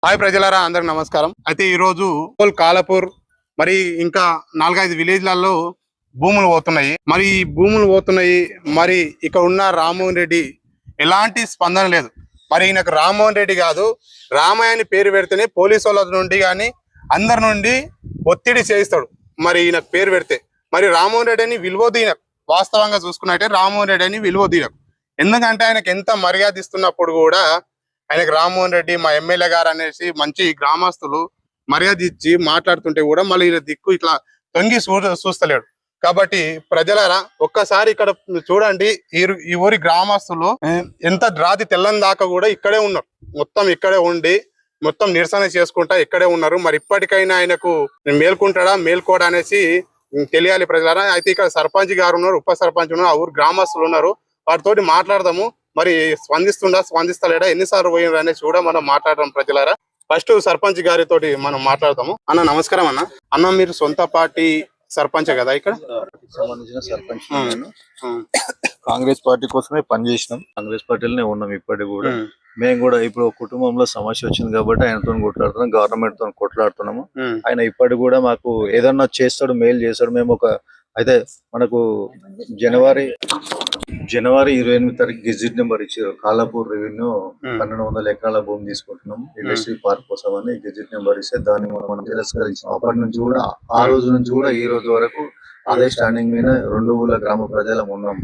Hi ప్రజలారా, అందరికి నమస్కారం. అయితే ఈ రోజు కాలపూర్ మరి ఇంకా 4-5 విలేజ్లలో భూములు పోతున్నాయి. మరి ఈ భూములు పోతున్నాయి. మరి ఇక్కడ ఉన్న రామ్మోహన్ రెడ్డి ఎలాంటి స్పందన లేదు. మరి ఈయనకు రామ్మోహన్ రెడ్డి కాదు, రామయ్య అని పేరు పెడితేనే పోలీసు వాళ్ళ నుండి కానీ అందరి నుండి ఒత్తిడి చేయిస్తాడు. మరి ఈయనకు పేరు పెడితే మరి రామ్మోహన్ రెడ్డి అని విలువదు. ఈయనకు వాస్తవంగా చూసుకున్నట్టే రామ్మోహన్ రెడ్డి అని విలువదు ఈయనకు. ఎందుకంటే ఆయనకు ఎంత మర్యాద ఇస్తున్నప్పుడు కూడా ఆయనకు రామ్మోహన్ రెడ్డి మా ఎమ్మెల్యే గారు అనేసి మంచి గ్రామస్తులు మర్యాద ఇచ్చి మాట్లాడుతుంటే కూడా మళ్ళీ దిక్కు ఇట్లా తొంగి చూస్తలేడు. కాబట్టి ప్రజలారా ఒక్కసారి ఇక్కడ చూడండి, ఈ ఊరి గ్రామస్తులు ఎంత రాతి తెల్లని దాకా కూడా ఇక్కడే ఉన్నారు. మొత్తం ఇక్కడే ఉండి మొత్తం నిరసన చేసుకుంటా ఇక్కడే ఉన్నారు. మరి ఇప్పటికైనా ఆయనకు మేల్కుంటాడా మేల్కోడా అనేసి తెలియాలి ప్రజలారా. అయితే ఇక్కడ సర్పంచ్ గారు ఉన్నారు, ఉప సర్పంచ్ ఉన్నారు, ఆ ఊరు గ్రామస్తులు ఉన్నారు. వాటితోటి మాట్లాడదాము. మరి స్పందిస్తలేడా, ఎన్నిసార్లు పోయినారు అనేది కూడా మనం మాట్లాడదాం ప్రజలారా. ఫస్ట్ సర్పంచ్ గారితో మనం మాట్లాడదాము. అన్న నమస్కారం. అన్న మీరు సొంత పార్టీ సర్పంచ్ కదా ఇక్కడ సంబంధించిన సర్పంచ్. కాంగ్రెస్ పార్టీ కోసమే పనిచేసినాం, కాంగ్రెస్ పార్టీలోనే ఉన్నాం ఇప్పటికి కూడా. మేము కూడా ఇప్పుడు కుటుంబంలో సమస్య వచ్చింది కాబట్టి ఆయనతో కొట్లాడుతున్నాం, గవర్నమెంట్ తో కొట్లాడుతున్నాము. ఆయన ఇప్పటికి కూడా మాకు ఏదన్నా చేస్తాడు, మేలు చేస్తాడు. మేము అయితే మనకు జనవరి 28 తారీఖు గెజిట్ నెంబర్ ఇచ్చారు. కాలాపూర్ రెవెన్యూ 1200 ఎకరాల భూమి తీసుకుంటున్నాం ఇండస్ట్రీ పార్క్ కోసం అని గెజిట్ నెంబర్ ఇస్తే దాన్ని మనం తిరస్కరించాం. అప్పటి నుంచి కూడా ఆ రోజు నుంచి కూడా ఈ రోజు వరకు అదే స్టాండింగ్ మీద 2 ఊళ్ళ గ్రామ ప్రజలం ఉన్నాం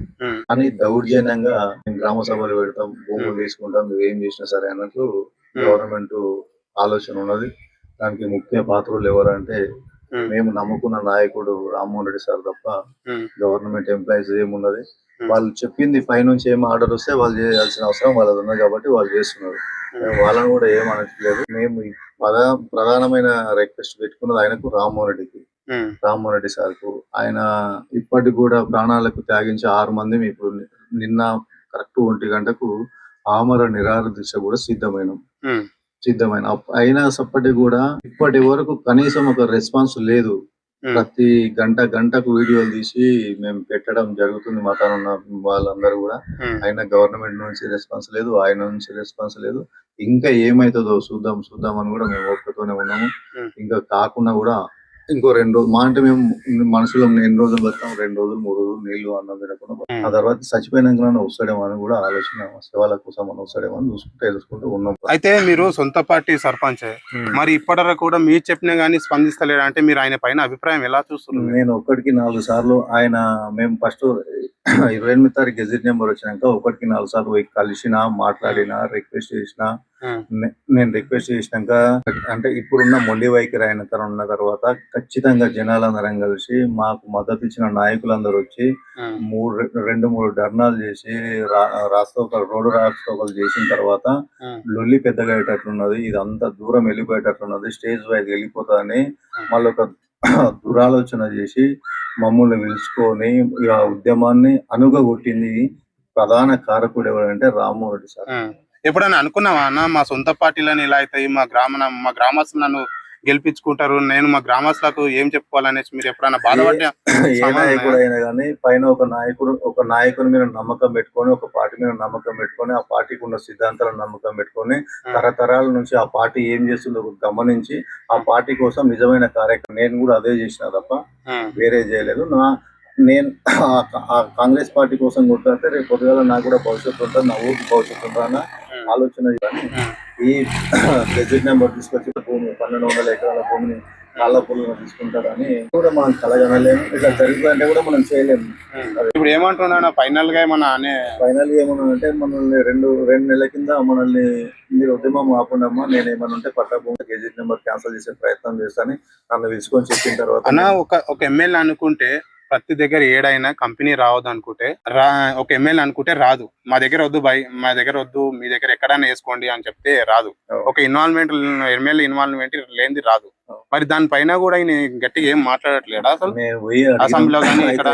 అని దౌర్జన్యంగా మేము గ్రామ సభలు పెడతాం, భూములు తీసుకుంటాం, మేము ఏం చేసినా సరే అన్నట్లు గవర్నమెంట్ ఆలోచన ఉన్నది. దానికి ముఖ్య పాత్రలు ఎవరంటే మేము నమ్ముకున్న నాయకుడు రామ్మోహన్ రెడ్డి సార్ తప్ప గవర్నమెంట్ ఎంప్లాయీస్ ఏమున్నది. వాళ్ళు చెప్పింది పైనుంచి ఏం ఆర్డర్ వస్తే వాళ్ళు చేయాల్సిన అవసరం వాళ్ళది ఉన్నది కాబట్టి వాళ్ళు చేస్తున్నారు. వాళ్ళని కూడా ఏం అనట్లేదు. మేము ప్రధానమైన రిక్వెస్ట్ పెట్టుకున్నది ఆయనకు, రామ్మోహన్ రెడ్డి సార్ కు. ఆయన ఇప్పటికి కూడా ప్రాణాలకు త్యాగించి 6 మంది ఇప్పుడు నిన్న కరెక్ట్ 1 గంటకు ఆమర నిరాహార దీక్ష కూడా సిద్ధమైన అయినా సప్పటికి కూడా ఇప్పటి వరకు కనీసం ఒక రెస్పాన్స్ లేదు. ప్రతి గంటకు వీడియోలు తీసి మేము పెట్టడం జరుగుతుంది మాతో ఉన్న వాళ్ళందరూ కూడా. అయినా గవర్నమెంట్ నుంచి రెస్పాన్స్ లేదు, ఆయన నుంచి రెస్పాన్స్ లేదు. ఇంకా ఏమైతుందో చూద్దాం అని కూడా మేము ఓపికతోనే ఉన్నాము. ఇంకా కాకుండా కూడా ఇంకో 2 రోజులు మా అంటే మేము మనసులో ఎన్ని రోజులు బతాం, 2 రోజులు 3 రోజులు నీళ్లు అన్నం తినకుండా ఆ తర్వాత చచ్చిపోయినాక వస్తాడేమో అని కూడా ఆలోచన, శవాల కోసం అని వస్తాడేమో అని చూసుకుంటూ ఉన్నాం. అయితే మీరు సొంత పార్టీ సర్పంచ్, మరి ఇప్పటివరకు కూడా మీరు చెప్పినా గానీ స్పందిస్తలేడు అంటే మీరు ఆయన పైన అభిప్రాయం ఎలా చూస్తున్నారు? నేను 4 సార్లు ఆయన మేము ఫస్ట్ 28 తారీఖు గెజిట్ నెంబర్ వచ్చినాక 4 సార్లు పోయి కలిసినా, మాట్లాడినా, రిక్వెస్ట్ చేసినా. నేను రిక్వెస్ట్ చేసినాక అంటే ఇప్పుడున్న మొండి వైఖరి అయిన ఉన్న తర్వాత ఖచ్చితంగా జనాలందరం కలిసి మాకు మద్దతు ఇచ్చిన నాయకులందరూ వచ్చి 2-3 ధర్నాలు చేసి రోడ్డు రాస్తోకలు చేసిన తర్వాత లొల్లి పెద్దగా అయ్యేటట్లున్నది, ఇదంతా దూరం వెళ్ళిపోయేటట్లున్నది, స్టేజ్ వైజ్ వెళ్ళిపోతాని మళ్ళీ ఒక దురాలోచన చేసి మమ్మల్ని పిలుచుకొని ఆ ఉద్యమాన్ని అనుగొట్టింది. ప్రధాన కారకుడు ఎవరంటే రామ్మోహన్ రెడ్డి సార్. ఎప్పుడైనా అనుకున్నావా అన్న, మా సొంత పార్టీలను ఇలా అవుతాయి, మా గ్రామస్తులు నన్ను గెలిపించుకుంటారు, నేను మా గ్రామస్తులకు ఏం చెప్పుకోవాలనేసి మీరు ఎప్పుడైనా బాధపడ్డా? ఎప్పుడైనా కానీ పైన ఒక నాయకుని మీద నమ్మకం పెట్టుకొని, ఒక పార్టీ మీద నమ్మకం పెట్టుకొని, ఆ పార్టీకి ఉన్న సిద్ధాంతాలను నమ్మకం పెట్టుకొని, తరతరాల నుంచి ఆ పార్టీ ఏం చేస్తుందో గమనించి ఆ పార్టీ కోసం నిజమైన కార్యక్రమం నేను కూడా అదే చేసిన తప్ప వేరే చేయలేదు. నేను ఆ కాంగ్రెస్ పార్టీ కోసం కొట్లాడితే రేపు పొద్దుగాల నాకు కూడా భవిష్యత్తు ఉంటుంది, నా ఊరికి భవిష్యత్తు ఉంటుందన్న ఆలోచన. ఈ గెజిట్ నెంబర్ తీసుకొచ్చి భూమి 1200 ఎకరాల భూమిని కాళ్ళపూలను తీసుకుంటారని కూడా మనం కలగనలేము. ఇట్లా జరుగుతుందంటే కూడా మనం చేయలేము. ఇప్పుడు ఏమంటున్నా ఫైనల్ గా ఏమన్నా అంటే మనల్ని 2 నెలల కింద మనల్ని మీరు ఉద్యమం ఆపండమ్మా, నేను ఏమన్నా ఉంటే పట్టా భూమి గెజిట్ నెంబర్ క్యాన్సిల్ చేసే ప్రయత్నం చేస్తాను నన్ను పిలుచుకొని చెప్పిన తర్వాత ఒక ఎమ్మెల్యే అనుకుంటే ప్రతి దగ్గర ఏడైనా కంపెనీ రావద్దు అనుకుంటే ఒక ఎమ్మెల్యే అనుకుంటే రాదు. మా దగ్గర వద్దు మా దగ్గర వద్దు, మీ దగ్గర ఎక్కడైనా వేసుకోండి అని చెప్తే రాదు. ఒక ఎమ్మెల్యే ఇన్వాల్వ్మెంట్ లేనిది రాదు. మరి దానిపైన కూడా ఆయన గట్టిగా ఏం మాట్లాడట్లేడా అసలు అసెంబ్లీలో కానీ ఇక్కడ?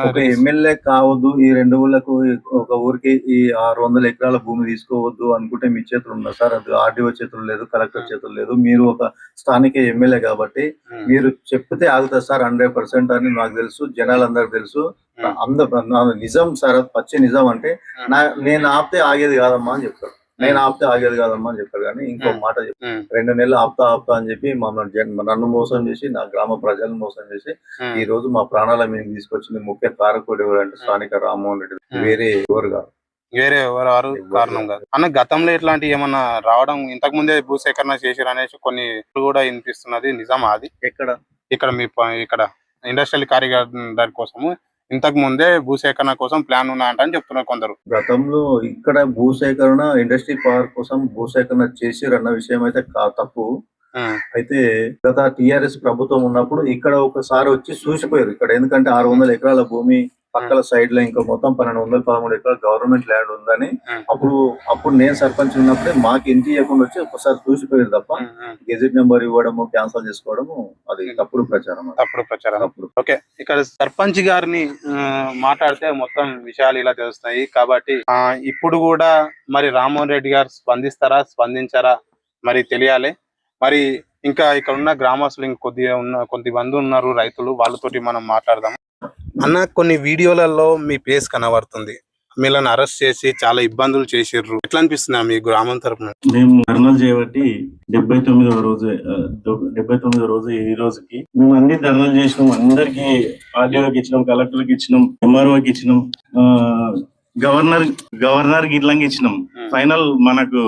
ఒక ఎమ్మెల్యే కావద్దు, ఈ 2 ఊళ్ళకు ఒక ఊరికి ఈ 600 ఎకరాల భూమి తీసుకోవద్దు అనుకుంటే మీ చేతులు ఉన్నా సార్? అది ఆర్డీఓ చేతులు లేదు, కలెక్టర్ చేతులు లేదు. మీరు ఒక స్థానిక ఎమ్మెల్యే కాబట్టి మీరు చెప్తే ఆగుతుంది సార్ 100% అని నాకు తెలుసు, జనాలందరికి తెలుసు. నిజం సార్, పచ్చి నిజం అంటే నేను ఆపితే ఆగేది కాదమ్మా అని చెప్తారు. నేను ఆపితే ఆగేది కాదమ్మా అని చెప్పారు. కానీ ఇంకో మాట చెప్పారు, 2 నెలలు ఆపుతా అని చెప్పి నన్ను మోసం చేసి, నా గ్రామ ప్రజలను మోసం చేసి ఈ రోజు మా ప్రాణాల మీద తీసుకొచ్చింది ముఖ్య కారకుడు ఎవరంటే స్థానిక రామ్మోహన్ రెడ్డి, వేరే ఎవరు కాదు. వేరే ఎవరు కారణం కాదు అన్న. గతంలో ఇట్లాంటి ఏమన్నా రావడం, ఇంతకు ముందే భూసేకరణ చేశారు అనేసి కొన్ని కూడా వినిపిస్తున్నది, నిజమా అది? ఇక్కడ మీ ఇక్కడ ఇండస్ట్రియల్ కారిడార్ కోసము ఇంతకు ముందే భూసేకరణ కోసం ప్లాన్ ఉన్నాయంట అని చెప్తున్నారు కొందరు. గతంలో ఇక్కడ భూసేకరణ, ఇండస్ట్రీ పార్క్ కోసం భూసేకరణ చేసిరన్న విషయం అయితే తప్పు. అయితే గత టిఆర్ఎస్ ప్రభుత్వం ఉన్నప్పుడు ఇక్కడ ఒకసారి వచ్చి చూసిపోయారు ఇక్కడ. ఎందుకంటే 600 ఎకరాల భూమి పక్కల సైడ్ లో ఇంకా మొత్తం 1213 ఎకరాల గవర్నమెంట్ ల్యాండ్ ఉందని అప్పుడు నేను సర్పంచ్ ఉన్నప్పుడే మాకు ఇంటి ఇవ్వకుండా వచ్చి ఒకసారి చూసిపోయారు తప్ప గెజెట్ నెంబర్ ఇవ్వడము, క్యాన్సల్ చేసుకోవడము అది తప్పుడు ప్రచారం. ఓకే, ఇక్కడ సర్పంచ్ గారిని మాట్లాడితే మొత్తం విషయాలు ఇలా తెలుస్తాయి కాబట్టి ఇప్పుడు కూడా మరి రామ్మోహన్ రెడ్డి గారు స్పందించారా మరి తెలియాలి. మరి ఇంకా ఇక్కడ ఉన్న గ్రామస్తులు కొద్దిమంది ఉన్నారు, రైతులు, వాళ్ళతోటి మనం మాట్లాడదాం. అన్న, కొన్ని వీడియోలలో మీ ఫేస్ కనబడుతుంది, మీలను అరెస్ట్ చేసి చాలా ఇబ్బందులు చేసిర్రు, ఎట్లా అనిపిస్తున్నా మీ గ్రామం తరపున? మేము ధర్నాలు చేయబట్టి 79వ రోజు ఈ రోజుకి మేము అన్ని ధర్నాలు చేసినాం. అందరికి ఆర్డీఓకి ఇచ్చినాం, కలెక్టర్కి ఇచ్చినాం, ఎంఆర్ఓకి ఇచ్చినాం, గవర్నర్ గిట్లంగా ఇచ్చినాం. ఫైనల్ మనకు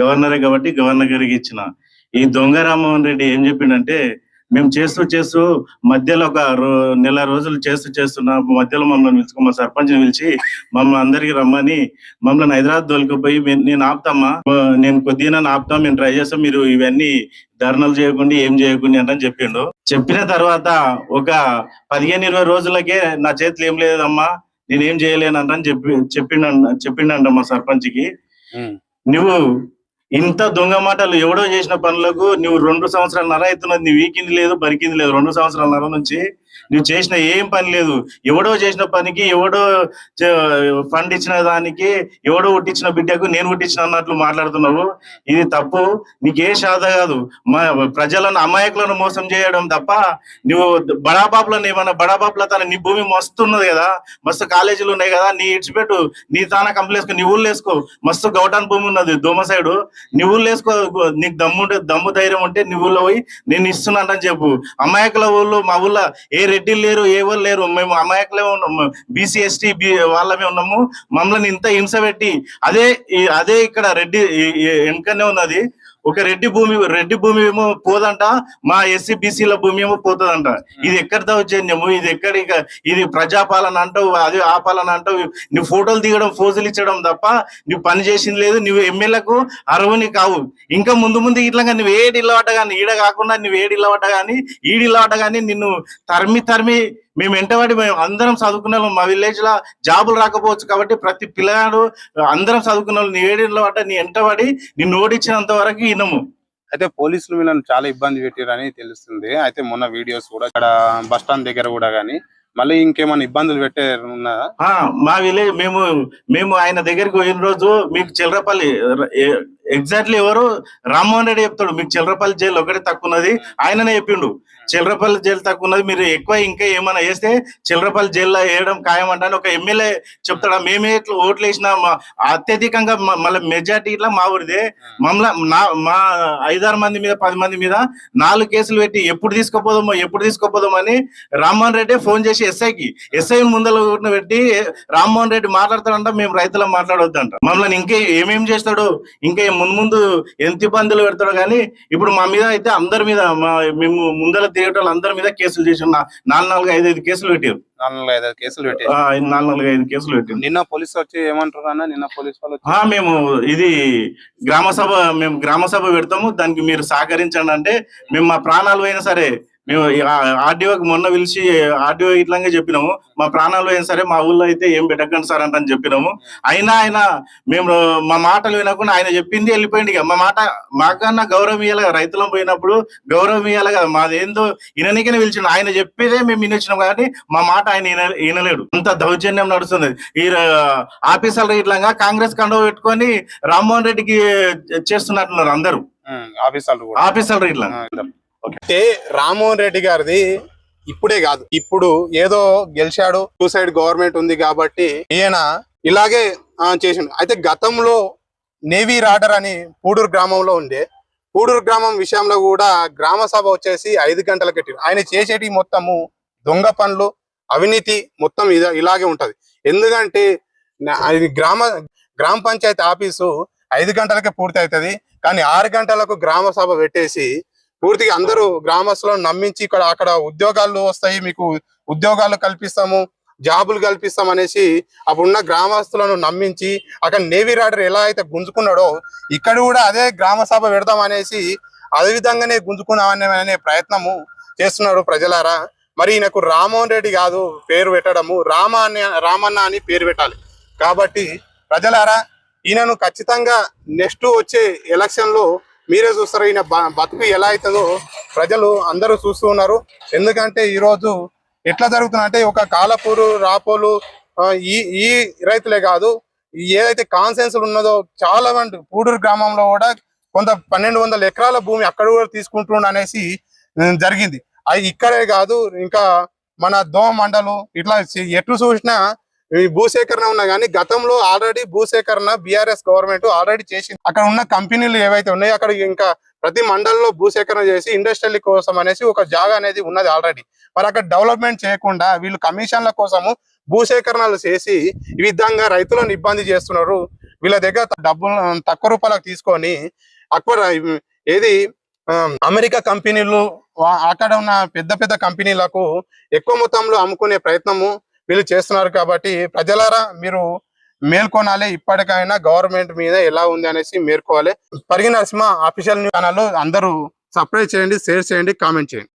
గవర్నరే కాబట్టి గవర్నర్ గారికి ఇచ్చిన. ఈ దొంగ రామ్మోహన్ రెడ్డి ఏం చెప్పిండంటే, మేము చేస్తూ మధ్యలో ఒక నెల రోజులు చేస్తున్నా మధ్యలో మమ్మల్ని పిలుచుకో, మా సర్పంచ్ని పిలిచి మమ్మల్ని అందరికి రమ్మని మమ్మల్ని హైదరాబాద్ దొలికిపోయి, నేను ఆపుతామా, నేను కొద్దిగా ఆపుతాం, మేము ట్రై చేస్తాం, మీరు ఇవన్నీ ధర్నాలు చేయకుండా ఏం చేయకుండా అని చెప్పిండు. చెప్పిన తర్వాత ఒక 15-20 రోజులకే నా చేతిలో ఏం లేదమ్మా, నేనేం చేయలేనంటని చెప్పిండంట మా సర్పంచ్కి. నువ్వు ఇంత దొంగ మాటలు ఎవడో చేసిన పనులకు నువ్వు 2 సంవత్సరాలన్నర అవుతున్నది, నీ వీకింది లేదు బరికింది లేదు. 2 సంవత్సరాలన్నర నుంచి నువ్వు చేసిన ఏం పని లేదు. ఎవడో చేసిన పనికి, ఎవడో ఫండ్ ఇచ్చిన దానికి, ఎవడో పుట్టించిన బిడ్డకు నేను పుట్టించిన అన్నట్లు మాట్లాడుతున్నావు. ఇది తప్పు. నీకే శాత కాదు, మా ప్రజలను అమాయకులను మోసం చేయడం తప్ప నువ్వు బడాబాబులను ఏమన్నా బడాబాబుల తన నీ భూమి మస్తు ఉన్నది కదా, మస్తు కాలేజీలు ఉన్నాయి కదా, నీ ఇడిచిపెట్టు, నీ తాన కంప్లీట్ వేసుకో, నీ ఊళ్ళు వేసుకో, మస్తు గౌటాన్ భూమి ఉన్నది దోమ సైడు, నీ ఊళ్ళు వేసుకో. నీకు దమ్ము ధైర్యం ఉంటే నీ ఊళ్ళో పోయి నేను ఇస్తున్నానని చెప్పు. అమాయకుల ఊళ్ళో, మా ఊళ్ళో ఏ రెడ్డిలు లేరు, ఎవరు లేరు, మేము అమాయకులే ఉన్నాము, బీసీ ఎస్టీ వాళ్ళమే ఉన్నాము. మమ్మల్ని ఇంత హింస పెట్టి అదే ఇక్కడ రెడ్డి వెనుకనే ఉన్నది. ఒక రెడ్డి భూమి ఏమో పోదంట, మా ఎస్సీ బీసీల భూమి ఏమో పోతుందంట. ఇది ఎక్కడి దౌర్జన్యము, ఇది ప్రజాపాలన అంటావు, అది ఆ పాలన అంటావు. నువ్వు ఫోటోలు దిగడం, ఫోజులు ఇచ్చడం తప్ప నువ్వు పని చేసింది లేదు. నువ్వు ఎమ్మెల్యేకు అర్హుని కావు. ఇంకా ముందు ఇట్లా నువ్వు ఏడి ఇల్లవట కానీ, ఈడ కాకుండా నువ్వు ఏడి ఇల్లవట కానీ, ఈడిల్లవట కానీ నిన్ను తరిమి మేము వెంటబడి, మేము అందరం చదువుకున్నాం. మా విలేజ్ లో జాబులు రాకపోవచ్చు కాబట్టి ప్రతి పిల్లగాడు అందరం చదువుకున్నాం. నీ ఏడిలో అట నీ వెంటబడి నిన్ను ఓడించినంత వరకు వినము. అయితే పోలీసులు వీళ్ళని చాలా ఇబ్బంది పెట్టారని తెలుస్తుంది. అయితే మొన్న వీడియోస్ కూడా ఇక్కడ బస్ స్టాండ్ దగ్గర కూడా గానీ మళ్ళీ ఇంకేమైనా ఇబ్బందులు పెట్టారున్నదా? మా విలేజ్ మేము ఆయన దగ్గరికి పోయిన రోజు మీకు చిల్లరపల్లి ఎగ్జాక్ట్లీ ఎవరు రామ్మోహన్ రెడ్డి చెప్తాడు, మీకు చిల్లరపల్లి జైలు ఒకటి తక్కువ ఉన్నది, ఆయననే చెప్పిండు. చిల్లరపల్లి జైలు తక్కువ ఉన్నది, మీరు ఎక్కువ ఇంకా ఏమైనా వేస్తే చిల్లరపల్లి జైల్లో వేయడం ఖాయమంటాను ఒక ఎమ్మెల్యే చెప్తాడా. మేమే ఓట్లు వేసిన అత్యధికంగా మళ్ళీ మెజార్టీ ఇట్లా మా ఊరిదే. మా 5-6 మంది మీద 10 మంది మీద 4 కేసులు పెట్టి ఎప్పుడు తీసుకోపోదామో అని రామ్మోహన్ రెడ్డి ఫోన్ చేసి ఎస్ఐ ముందర పెట్టి రామ్మోహన్ రెడ్డి మాట్లాడతాడంట, మేము రైతులం మాట్లాడొద్దంట. మమ్మల్ని ఇంకా ఏమేం చేస్తాడు, ఇంకా ముందు ఎంత ఇబ్బందులు పెడతాడు. కానీ ఇప్పుడు మా మీద అయితే అందరి మీద, మేము ముందర తిరగటం అందరి మీద కేసులు చేసి 4-5 కేసులు పెట్టారు. 4-5 కేసులు పెట్టి 4-5 కేసులు పెట్టారు. నిన్న పోలీసు వచ్చి ఏమంటారు అన్న? నిన్న పోలీసు వాళ్ళు మేము ఇది గ్రామ సభ పెడతాము, దానికి మీరు సహకరించండి అంటే మేము మా ప్రాణాలు అయినా సరే, మేము ఆర్డీఓకి మొన్న పిలిచి ఆర్డీఓ ఇట్లాగే చెప్పినాము, మా ప్రాణాలు అయినా సరే మా ఊళ్ళో అయితే ఏం పెట్టకండి సార్ అంటని చెప్పినాము. ఆయన మేము మా మాటలు వినకుండా ఆయన చెప్పింది వెళ్ళిపోయింది. మా మాట మాకన్నా గౌరవం ఇయ్యాలి కదా, రైతులం పోయినప్పుడు గౌరవం ఇయ్యాలి కదా. మాదేందో విననికనే పిలిచిండు, ఆయన చెప్పేదే మేము వినొచ్చినాం కానీ మా మాట ఆయన వినలేడు. అంత దౌర్జన్యం నడుస్తుంది. ఈ ఆఫీసర్లు ఇట్లాగా కాంగ్రెస్ కండవ పెట్టుకొని రామ్మోహన్ రెడ్డికి చేస్తున్నట్టున్నారు అందరూ ఆఫీసర్లు ఇట్లా. అయితే రామ్మోహన్ రెడ్డి గారిది ఇప్పుడే కాదు, ఇప్పుడు ఏదో గెలిచాడు, 2 సైడ్ గవర్నమెంట్ ఉంది కాబట్టి ఈయన ఇలాగే చేసిండు. అయితే గతంలో నేవీ రాడర్ అని పూడూరు గ్రామంలో ఉండే. పూడూరు గ్రామం విషయంలో కూడా గ్రామ సభ వచ్చేసి 5 గంటలకు పెట్టారు. ఆయన చేసేటి మొత్తము దొంగ పనులు, అవినీతి మొత్తం ఇలాగే ఉంటది. ఎందుకంటే అది గ్రామ పంచాయతీ ఆఫీసు 5 గంటలకే పూర్తి అవుతుంది, కానీ 6 గంటలకు గ్రామ సభ పెట్టేసి పూర్తిగా అందరూ గ్రామస్తులను నమ్మించి అక్కడ ఉద్యోగాలు వస్తాయి, మీకు ఉద్యోగాలు కల్పిస్తాము, జాబులు కల్పిస్తాం అనేసి అప్పుడున్న గ్రామస్తులను నమ్మించి అక్కడ నేవీ రాడర్ ఎలా అయితే గుంజుకున్నాడో ఇక్కడ కూడా అదే గ్రామ సభ పెడతాం అనేసి అదే విధంగానే గుంజుకున్నామనే ప్రయత్నము చేస్తున్నాడు ప్రజలారా. మరి ఈయనకు రామ్మోహన్ రెడ్డి కాదు పేరు పెట్టడము, రామన్న అని పేరు పెట్టాలి. కాబట్టి ప్రజలారా, ఈయనను ఖచ్చితంగా నెక్స్ట్ వచ్చే ఎలక్షన్ లో మీరే చూస్తారు. ఈయన బతుకు ఎలా అవుతుందో ప్రజలు అందరూ చూస్తూ ఉన్నారు. ఎందుకంటే ఈరోజు ఎట్లా జరుగుతుందంటే ఒక కాలపూరు, రాపోలు ఈ రైతులే కాదు, ఏదైతే కాన్సెన్సులు ఉన్నదో చాలా మంది పూడూరు గ్రామంలో కూడా కొంత 1200 ఎకరాల భూమి అక్కడ కూడా తీసుకుంటుండ అనేసి జరిగింది. అది ఇక్కడే కాదు, ఇంకా మన దోమ మండలు ఇట్లా ఎటు చూసినా భూసేకరణ ఉన్నా కానీ గతంలో ఆల్రెడీ భూసేకరణ బీఆర్ఎస్ గవర్నమెంట్ ఆల్రెడీ చేసింది. అక్కడ ఉన్న కంపెనీలు ఏవైతే ఉన్నాయో అక్కడ ఇంకా ప్రతి మండలంలో భూసేకరణ చేసి ఇండస్ట్రియల్ కోసం అనేసి ఒక జాగా అనేది ఉన్నది ఆల్రెడీ. మరి అక్కడ డెవలప్మెంట్ చేయకుండా వీళ్ళు కమిషన్ల కోసము భూసేకరణలు చేసి ఈ విధంగా రైతులను ఇబ్బంది చేస్తున్నారు. వీళ్ళ దగ్గర డబ్బులు తక్కువ రూపాయలకు తీసుకొని ఏది అమెరికా కంపెనీలు అక్కడ ఉన్న పెద్ద పెద్ద కంపెనీలకు ఎక్కువ మొత్తంలో అమ్ముకునే ప్రయత్నము వీళ్ళు చేస్తున్నారు. కాబట్టి ప్రజలారా, మీరు మేల్కొనాలి. ఇప్పటికైనా గవర్నమెంట్ మీద ఎలా ఉంది అనేసి మేల్కోవాలి. Parigi Narasimha official news channel అందరూ సబ్స్క్రైబ్ చేయండి, షేర్ చేయండి, కామెంట్ చేయండి.